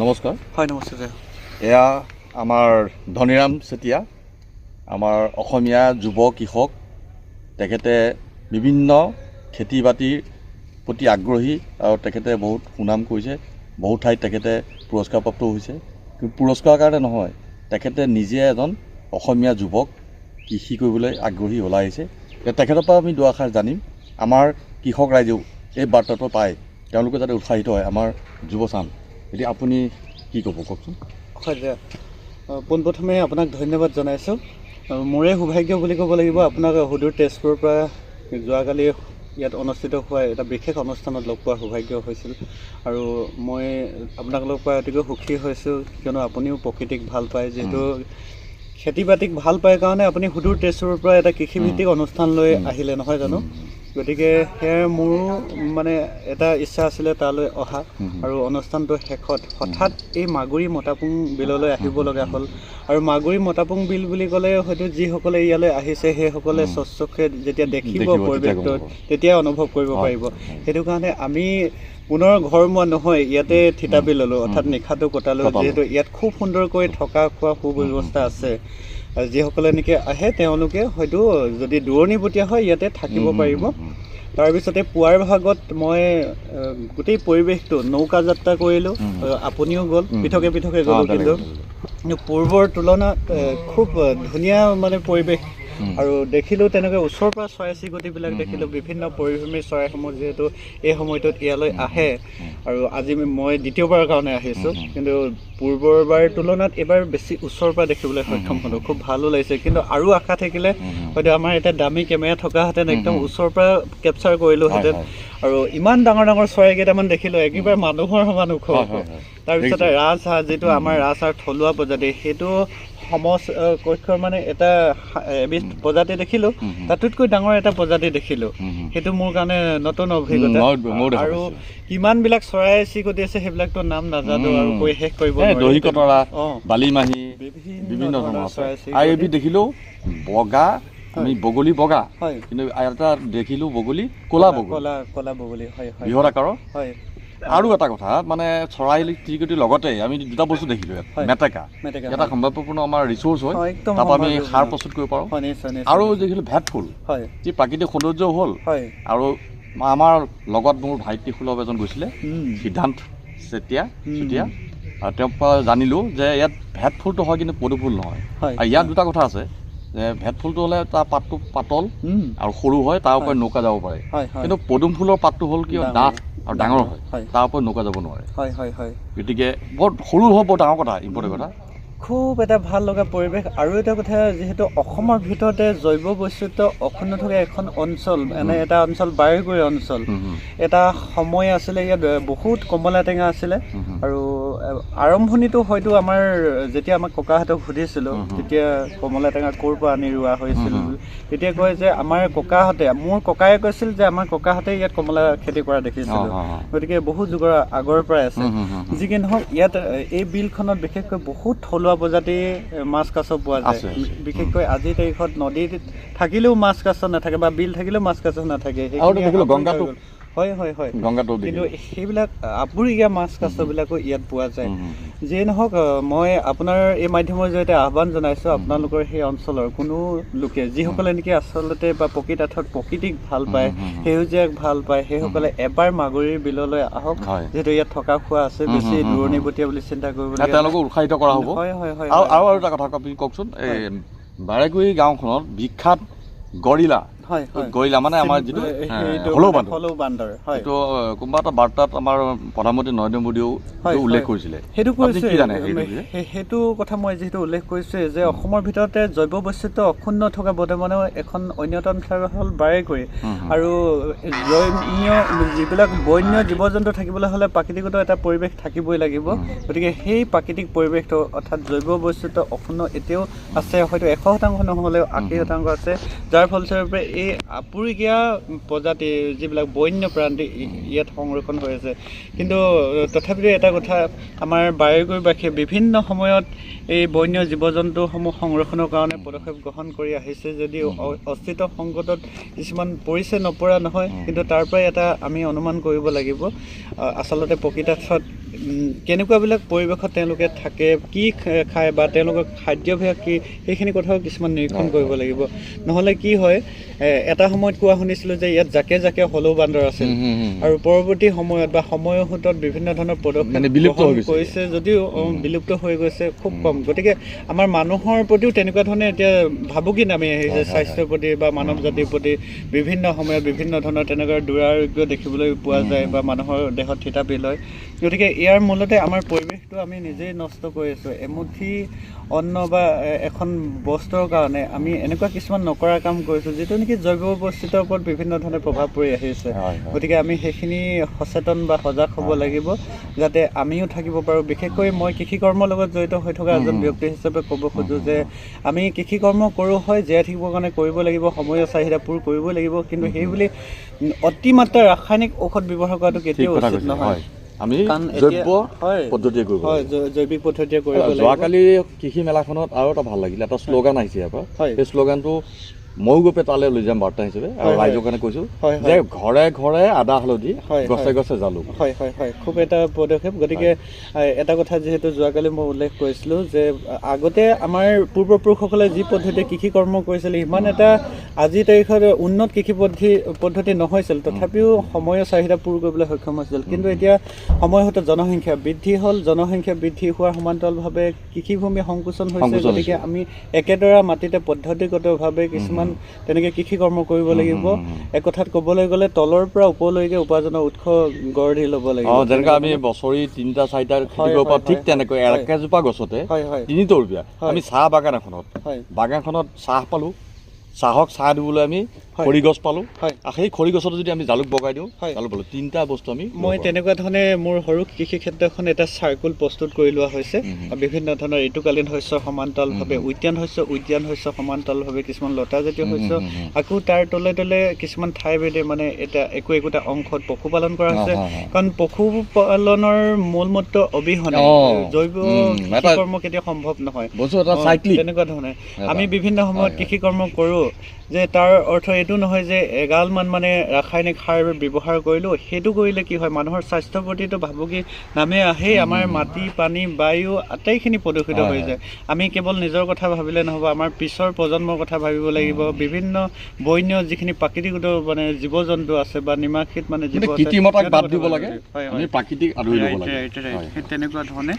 নমস্কাৰ। হয় নমস্কাৰ। এয়া আমাৰ ধনীৰাম চেতিয়া, আমাৰ অসমীয়া যুৱ কৃষক। তেখেতে বিভিন্ন খেতি বাতিৰ প্ৰতি আগ্ৰহী আৰু তেখেতে বহুত সুনাম কৰিছে। বহুত ঠাইত তেখেতে পুৰস্কাৰপ্ৰাপ্ত হৈছে। কিন্তু পুৰস্কাৰৰ কাৰণে নহয়, তেখেতে নিজে এজন অসমীয়া যুৱক, কৃষি কৰিবলৈ আগ্ৰহী ওলাই আহিছে। তেখেতৰ পৰা আমি দুআষাৰ জানিম। আমাৰ কৃষক ৰাইজেও এই বাৰ্তাটো পায়, তেওঁলোকে যাতে উৎসাহিত হয়। আমাৰ যুৱচাম, এতিয়া আপুনি কি ক'ব কওকচোন। হয়, পোনপ্ৰথমে আপোনাক ধন্যবাদ জনাইছোঁ। মোৰে সৌভাগ্য বুলি ক'ব লাগিব, আপোনাক সুদূৰ তেজপুৰৰ পৰা যোৱাকালি ইয়াত অনুষ্ঠিত হোৱা এটা বিশেষ অনুষ্ঠানত লগ পোৱাৰ সৌভাগ্য হৈছিল। আৰু মই আপোনাক লগ পাই অতিকৈ সুখী হৈছোঁ, কিয়নো আপুনিও প্ৰকৃতিক ভাল পায়। যিহেতু খেতি বাতিক ভাল পায় কাৰণে আপুনি সুদূৰ তেজপুৰৰ পৰা এটা কৃষিভিত্তিক অনুষ্ঠান লৈ আহিলে, নহয় জানো? গতিকে সেয়া মোৰো মানে এটা ইচ্ছা আছিলে তালৈ অহা। আৰু অনুষ্ঠানটোৰ শেষত হঠাৎ এই মাগুৰী মতাপুং বিললৈ আহিব লগা হ'ল। আৰু মাগুৰী মতাপুং বিল বুলি ক'লে হয়তো যিসকলে ইয়ালৈ আহিছে সেইসকলে স্বচক্ষে যেতিয়া দেখিব পৰিৱেশটো, তেতিয়া অনুভৱ কৰিব পাৰিব। সেইটো কাৰণে আমি পুনৰ ঘৰমুৱা নহয়, ইয়াতে থিতাপি ল'লোঁ, অৰ্থাৎ নিশাটো কটালোঁ। যিহেতু ইয়াত খুব সুন্দৰকৈ থকা খোৱা সুব্যৱস্থা আছে। যিসকলে নেকি আহে তেওঁলোকে হয়তো যদি দূৰণিবতীয়া হয় ইয়াতে থাকিব পাৰিব। তাৰপিছতে পুৱাৰ ভাগত মই গোটেই পৰিৱেশটো নৌকা যাত্ৰা কৰিলোঁ। আপুনিও গ'ল, পৃথকে পৃথকে গ'লোঁ, কিন্তু পূৰ্বৰ তুলনাত খুব ধুনীয়া মানে পৰিৱেশ। আৰু দেখিলোঁ তেনেকৈ ওচৰৰ পৰা চৰাই চিৰিকটিবিলাক দেখিলোঁ, বিভিন্ন পৰিভ্ৰমী চৰাইসমূহ যিহেতু এই সময়টোত ইয়ালৈ আহে। আৰু আজি মই দ্বিতীয়বাৰৰ কাৰণে আহিছোঁ, কিন্তু পূৰ্বৰবাৰ তুলনাত এইবাৰ বেছি ওচৰৰ পৰা দেখিবলৈ সক্ষম হ'লোঁ। খুব ভালো লাগিছে, কিন্তু আৰু আশা থাকিলে হয়তো আমাৰ এতিয়া দামী কেমেৰা থকাহেঁতেন একদম ওচৰৰ পৰা কেপচাৰ কৰিলোঁহেঁতেন। আৰু ইমান ডাঙৰ ডাঙৰ চৰাই কেইটামান দেখিলোঁ, একেবাৰে মানুহৰ সমান ওখ। তাৰপিছতে ৰাজহাঁহ, যিটো আমাৰ ৰাজহাঁহৰ থলুৱা প্ৰজাতি, সেইটো সমকক্ষৰ মানে এটা এবিধ প্ৰজাতি দেখিলোঁ। তাতোতকৈ ডাঙৰ এটা প্ৰজাতি দেখিলোঁ। সেইটো মোৰ কাৰণে নতুন অভিজ্ঞতা। আৰু কিমানবিলাক চৰাই চিৰিকটি আছে সেইবিলাকতো নাম নাজানো আৰু কৈ শেষ কৰিব নোৱাৰি। দহিকতৰা, বালিমাহী, বিভিন্ন ধৰণৰ চৰাই। আৰু এবিধ দেখিলোঁ বগা, আমি বগলী বগা, কিন্তু এটা দেখিলোঁ বগলী ক'লা বগলী, বৃহৎ আকাৰৰ। আৰু এটা কথা মানে চৰাই চিৰিকটিৰ লগতে আমি দুটা বস্তু দেখিলোঁ। মেটেকা, এটা সম্ভাৱ্যপূৰ্ণ আমাৰ ৰিচোৰ্চ হয়, তাৰপৰা আমি সাৰ প্ৰস্তুত কৰিব পাৰোঁ। আৰু দেখিলোঁ ভেট ফুল, যি প্ৰাকৃতিক সৌন্দৰ্য হ'ল। আৰু আমাৰ লগত মোৰ ভাইটি সুলভ এজন গৈছিলে, সিদ্ধান্ত চেতিয়া। আৰু তেওঁৰ পৰা জানিলোঁ যে ইয়াত ভেট ফুলটো হয়, কিন্তু পদুম ফুল নহয়। আৰু ইয়াত দুটা কথা আছে, যে ভেট ফুলটো হ'লে তাৰ পাতটো পাতল আৰু সৰু হয়, তাৰ ওপৰত নৌকা যাব পাৰে। কিন্তু পদুম ফুলৰ পাতটো হ'ল কি ডাঠ আৰু ডাঙৰ হয়, তাৰ ওপৰত নৌকা যাব নোৱাৰে। গতিকে বৰ সৰু হ'ব, বৰ ডাঙৰ কথা, ইম্পৰ্টেণ্ট কথা। খুব এটা ভাল লগা পৰিৱেশ। আৰু এটা কথা, যিহেতু অসমৰ ভিতৰতে জৈৱ বৈচিত্ৰ্য অক্ষুণ্ণ থকা এখন অঞ্চল, এনে এটা অঞ্চল বাৰেকুৰি অঞ্চল। এটা সময় আছিলে ইয়াত বহুত কমলা টেঙা আছিলে। আৰু আৰম্ভণিটো হয়তো আমাৰ যেতিয়া আমাক ককাহঁতক সুধিছিলোঁ, তেতিয়া কমলা টেঙা ক'ৰ পৰা আনি ৰোৱা হৈছিল, তেতিয়া কয় যে আমাৰ ককাহঁতে, মোৰ ককায়ে কৈছিল যে আমাৰ ককাহঁতে ইয়াত কমলা খেতি কৰা দেখিছিলোঁ। গতিকে বহু যুগৰ আগৰ পৰাই আছে। যি কি নহওক, ইয়াত এই বিলখনত বিশেষকৈ বহুত থলুৱা প্ৰজাতি মাছ কাছ পোৱা যায়। বিশেষকৈ আজিৰ তাৰিখত নদীত থাকিলেও মাছ কাছ নাথাকে, বা বিল থাকিলেও মাছ কাছ নাথাকে। কিন্তু সেইবিলাক আপুৰুগীয়া মাছ কাছবিলাকো ইয়াত পোৱা যায়। যিয়ে নহওক, মই আপোনাৰ এই মাধ্যমৰ জৰিয়তে আহ্বান জনাইছোঁ, আপোনালোকৰ সেই অঞ্চলৰ কোনো লোকে যিসকলে নেকি আচলতে বা প্ৰকৃতাৰ্থত প্ৰকৃতিক ভাল পায়, সেউজীয়াক ভাল পায়, সেইসকলে এবাৰ মাগুৰীৰ বিললৈ আহক। যিহেতু ইয়াত থকা খোৱা আছে, বেছি দূৰণিবতীয়া বুলি চিন্তা কৰিব লাগে, তেওঁলোকক উৎসাহিত কৰা হ'ব। আৰু এটা কথা আপুনি কওকচোন, এই বাৰেকুৰি গাঁওখনত বিখ্যাত গৰিলা, মানে আমাৰ যিটো হলৌ বান্দৰ, এইটো কোনোবা এটা বাৰ্তাত আমাৰ প্ৰধানমন্ত্ৰী নৰেন্দ্ৰ মোদীয়েও উল্লেখ কৰিছিলে। সেইটো কথা মই যিহেতু উল্লেখ কৰিছোঁ যে অসমৰ ভিতৰতে জৈৱ বৈচিত্ৰ্য অক্ষুণ্ণ থকা বৰ্তমানেও এখন অন্যতম ঠাই হ'ল বাৰেকুৰি। আৰু যিবিলাক বন্য জীৱ জন্তু থাকিবলৈ হ'লে প্ৰাকৃতিকত এটা পৰিৱেশ থাকিবই লাগিব। গতিকে সেই প্ৰাকৃতিক পৰিৱেশটো, অৰ্থাৎ জৈৱ বৈচিত্ৰ্য অক্ষুণ্ণ এতিয়াও আছে, হয়তো 100% নহ'লেও 80% আছে, যাৰ ফলস্বৰূপে এই আপুৰুগীয়া প্ৰজাতিৰ যিবিলাক বন্যপ্ৰাণী ইয়াত সংৰক্ষণ হৈ আছে কিন্তু তথাপিও এটা কথা আমাৰ বায়ুগৈবাসীয়ে বিভিন্ন সময়ত এই বন্য জীৱ জন্তুসমূহ সংৰক্ষণৰ কাৰণে পদক্ষেপ গ্ৰহণ কৰি আহিছে যদিও অস্তিত্ব সংকটত কিছুমান পৰিছে নপৰা নহয় কিন্তু তাৰ পৰাই এটা আমি অনুমান কৰিব লাগিব আচলতে প্ৰকৃতাৰ্থত কেনেকুৱাবিলাক পৰিৱেশত তেওঁলোকে থাকে কি খায় বা তেওঁলোকৰ খাদ্যাভ্যাস কি সেইখিনি কথাও কিছুমান নিৰীক্ষণ কৰিব লাগিব নহ'লে কি হয় এটা সময়ত কোৱা শুনিছিলোঁ যে ইয়াত জাকে জাকে হলৌ বান্দৰ আছিল আৰু পৰৱৰ্তী সময়ত বা সময়সূতত বিভিন্ন ধৰণৰ পদক্ষেপ কৰিছে যদিও বিলুপ্ত হৈ গৈছে খুব কম গতিকে আমাৰ মানুহৰ প্ৰতিও তেনেকুৱা ধৰণে এতিয়া ভাবুকি নামি আহিছে স্বাস্থ্যৰ প্ৰতি বা মানৱ জাতিৰ প্ৰতি বিভিন্ন সময়ত বিভিন্ন ধৰণৰ তেনেকুৱা দুৰাৰোগ্য দেখিবলৈ পোৱা যায় বা মানুহৰ দেহত থিতাপি লয় গতিকে ইয়াৰ মূলতে আমাৰ পৰিৱেশটো আমি নিজেই নষ্ট কৰি আছোঁ এমুঠি অন্ন বা এখন বস্ত্ৰৰ কাৰণে আমি এনেকুৱা কিছুমান নকৰা কাম কৰিছোঁ যিটো নেকি জৈৱ বৈচিত্ৰ্যৰ ওপৰত বিভিন্ন ধৰণে প্ৰভাৱ পৰি আহিছে গতিকে আমি সেইখিনি সচেতন বা সজাগ হ'ব লাগিব যাতে আমিও থাকিব পাৰোঁ বিশেষকৈ মই কৃষি কৰ্মৰ লগত জড়িত হৈ থকা এজন ব্যক্তি হিচাপে ক'ব খোজোঁ যে আমি কৃষি কৰ্ম কৰোঁ হয় জীয়াই থাকিবৰ কাৰণে কৰিব লাগিব সময়ৰ চাহিদা পূৰ কৰিবই লাগিব কিন্তু সেইবুলি অতিমাত্ৰা ৰাসায়নিক ঔষধ ব্যৱহাৰ কৰাটো কেতিয়াও উচিত নহয় আমি জৈৱ পদ্ধতিয়ে কৰিব জৈৱিক পদ্ধতিয়ে কৰিব লাগিব যোৱাকালি কৃষি মেলাখনত আৰু এটা ভাল লাগিলে এটা শ্লোগান আহিছে ইয়াৰ পৰা সেই শ্লোগানটো ময়ো গৈ তালৈ লৈ যাম বাৰ্তা হিচাপে আৰু ৰাইজৰ কাৰণে কৈছোঁ যে ঘৰে ঘৰে আদা হালধি গছে গছে জালুক হয় হয় হয় খুব এটা পদক্ষেপ গতিকে এটা কথা যিহেতু যোৱাকালি মই উল্লেখ কৰিছিলোঁ যে আগতে আমাৰ পূৰ্বপুৰুষসকলে যি পদ্ধতিৰে কৃষি কৰ্ম কৰিছিল সিমান এটা আজিৰ তাৰিখত উন্নত কৃষি পদ্ধতি নহৈছিল তথাপিও সময়ৰ চাহিদা পূৰ কৰিবলৈ সক্ষম হৈছিল কিন্তু এতিয়া সময়সূতত জনসংখ্যা বৃদ্ধি হ'ল জনসংখ্যা বৃদ্ধি হোৱাৰ সমান্তৰালভাৱে কৃষিভূমি সংকোচন হৈছে গতিকে আমি একেডৰা মাটিতে পদ্ধতিগতভাৱে কিছুমান তেনেকৈ কৃষি কৰ্ম কৰিব লাগিব এক কথাত ক'বলৈ গ'লে তলৰ পৰা ওপৰলৈকে উপাৰ্জনৰ উৎস গঢ় দি ল'ব লাগিব যেনেকৈ আমি বছৰি 3-4টা খেতি কৰিব পাৰোঁ ঠিক তেনেকৈ একেজোপা গছতে 3 তৰপীয়া আমি চাহ বাগানখনত চাহ পালোঁ চাহক চাহ দিবলৈ আমি খৰি গছ পালোঁ আৰু সেই খৰি গছতো যদি আমি জালুক বগাই দিওঁ জালুক পালোঁ 3টা বস্তু আমি মই তেনেকুৱা ধৰণে মোৰ সৰু কৃষি ক্ষেত্ৰখন এটা চাৰ্কুল প্ৰস্তুত কৰি লোৱা হৈছে বিভিন্ন ধৰণৰ ঋতুকালীন শস্যৰ সমান্তৰালভাৱে উদ্যান শস্য সমান্তৰালভাৱে কিছুমান লতাজাতীয় শস্য আকৌ তাৰ তলে তলে কিছুমান ঠাই ভেদে মানে এটা একোটা অংশত পশুপালন কৰা হৈছে কাৰণ পশুপালনৰ মূলমত্ৰ অবিহনে জৈৱ কৰ্ম কেতিয়াও সম্ভৱ নহয় তেনেকুৱা ধৰণে আমি বিভিন্ন সময়ত কৃষি কৰ্ম কৰোঁ যে তাৰ অৰ্থ এইটো নহয় যে এগালমান মানে ৰাসায়নিক সাৰ ব্যৱহাৰ কৰিলোঁ সেইটো কৰিলে কি হয় মানুহৰ স্বাস্থ্যৰ প্ৰতিটো ভাবুকি নামে আহেই আমাৰ মাটি পানী বায়ু আটাইখিনি প্ৰদূষিত হৈ যায় আমি কেৱল নিজৰ কথা ভাবিলে নহ'ব আমাৰ পিছৰ প্ৰজন্মৰ কথা ভাবিব লাগিব বিভিন্ন বন্য যিখিনি প্ৰাকৃতিকগত মানে জীৱ জন্তু আছে বা নিমাখিত মানে জীৱ তেনেকুৱা ধৰণে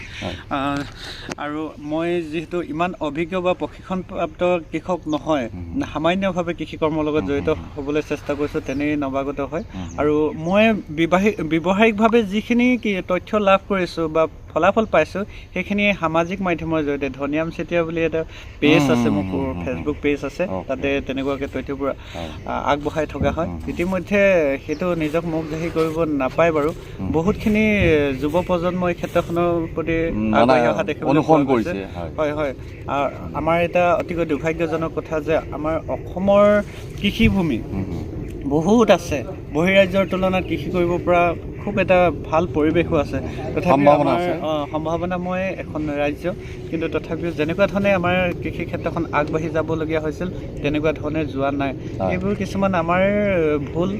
আৰু মই যিহেতু ইমান অভিজ্ঞ বা প্ৰশিক্ষণপ্ৰাপ্ত কৃষক নহয় সামান্যভাৱে কৃষি কৰ্মৰ লগত জড়িত হ'বলৈ চেষ্টা কৰিছোঁ তেনেই নৱাগত হয় আৰু মই ব্যৱহাৰিকভাৱে যিখিনি তথ্য লাভ কৰিছোঁ বা ফলাফল পাইছোঁ সেইখিনি সামাজিক মাধ্যমৰ জৰিয়তে ধনিৰাম চেতিয়া বুলি এটা পেজ আছে মোৰ ফেচবুক পেজ আছে তাতে তেনেকুৱাকৈ তথ্যবোৰ আগবঢ়াই থকা হয় ইতিমধ্যে সেইটো নিজক মুখজাহি কৰিব নাপায় বাৰু বহুতখিনি যুৱ প্ৰজন্ম এই ক্ষেত্ৰখনৰ প্ৰতি আগবাঢ়ি অহা দেখিবলৈ পোৱা গৈছে হয় হয় আমাৰ এটা অতিকৈ দুৰ্ভাগ্যজনক কথা যে আমাৰ অসমৰ কৃষিভূমি বহুত আছে বহিৰাজ্যৰ তুলনাত কৃষি কৰিব পৰা খুব এটা ভাল পৰিৱেশো আছে তথাপিও আমাৰ সম্ভাৱনাময় এখন ৰাজ্য কিন্তু তথাপিও যেনেকুৱা ধৰণে আমাৰ কৃষি ক্ষেত্ৰখন আগবাঢ়ি যাবলগীয়া হৈছিল তেনেকুৱা ধৰণে যোৱা নাই এইবোৰ কিছুমান আমাৰ ভুল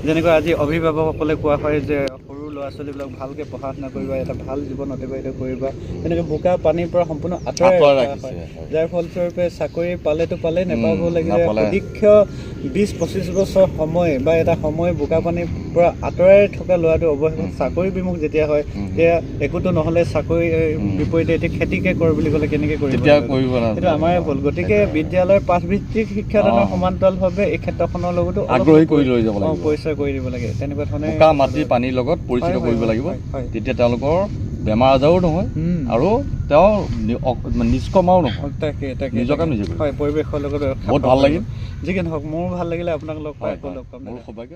যেনেকৈ আজি অভিভাৱকসকলে কোৱা হয় যে সৰু ল'ৰা ছোৱালীবিলাক ভালকৈ পঢ়া শুনা কৰিবা এটা ভাল জীৱন অতিবাহিত কৰিবা তেনেকৈ বোকা পানীৰ পৰা সম্পূৰ্ণ আঁতৰাই ৰখা হয় যাৰ ফলস্বৰূপে চাকৰি পালেতো পালে নেপাব লাগিলে সুদীৰ্ঘ 20-25 বছৰ সময় বা এটা সময় বোকা পানীৰ পৰা আঁতৰাই থকা ল'ৰাটো অৱশেষত চাকৰি বিমুখ যেতিয়া হয় তেতিয়া একোতো নহ'লে চাকৰি বিপৰীতে এতিয়া খেতিকে কৰ বুলি ক'লে কেনেকৈ কৰিব সেইটো আমাৰে ভুল গতিকে বিদ্যালয়ৰ পাঠভিত্তিক শিক্ষাদানৰ সমান্তৰালভাৱে এই ক্ষেত্ৰখনৰ লগতো আগ্ৰহী কৰি লৈ যাব লাগিব পৰিচয় কৰি দিব লাগে তেনেকুৱা ধৰণে মাটি পানীৰ লগত পৰিচিত কৰিব লাগিব তেতিয়া তেওঁলোকৰ বেমাৰ আজাৰো নহয় আৰু তেওঁ নিষ্কমাও নহয় নিজকে নিজে হয় পৰিৱেশৰ লগত বহুত ভাল লাগিল যিকি নহওক মোৰো ভাল লাগিলে আপোনাক লগ পাই আকৌ লগ পাম মোৰ সৌভাগ্য।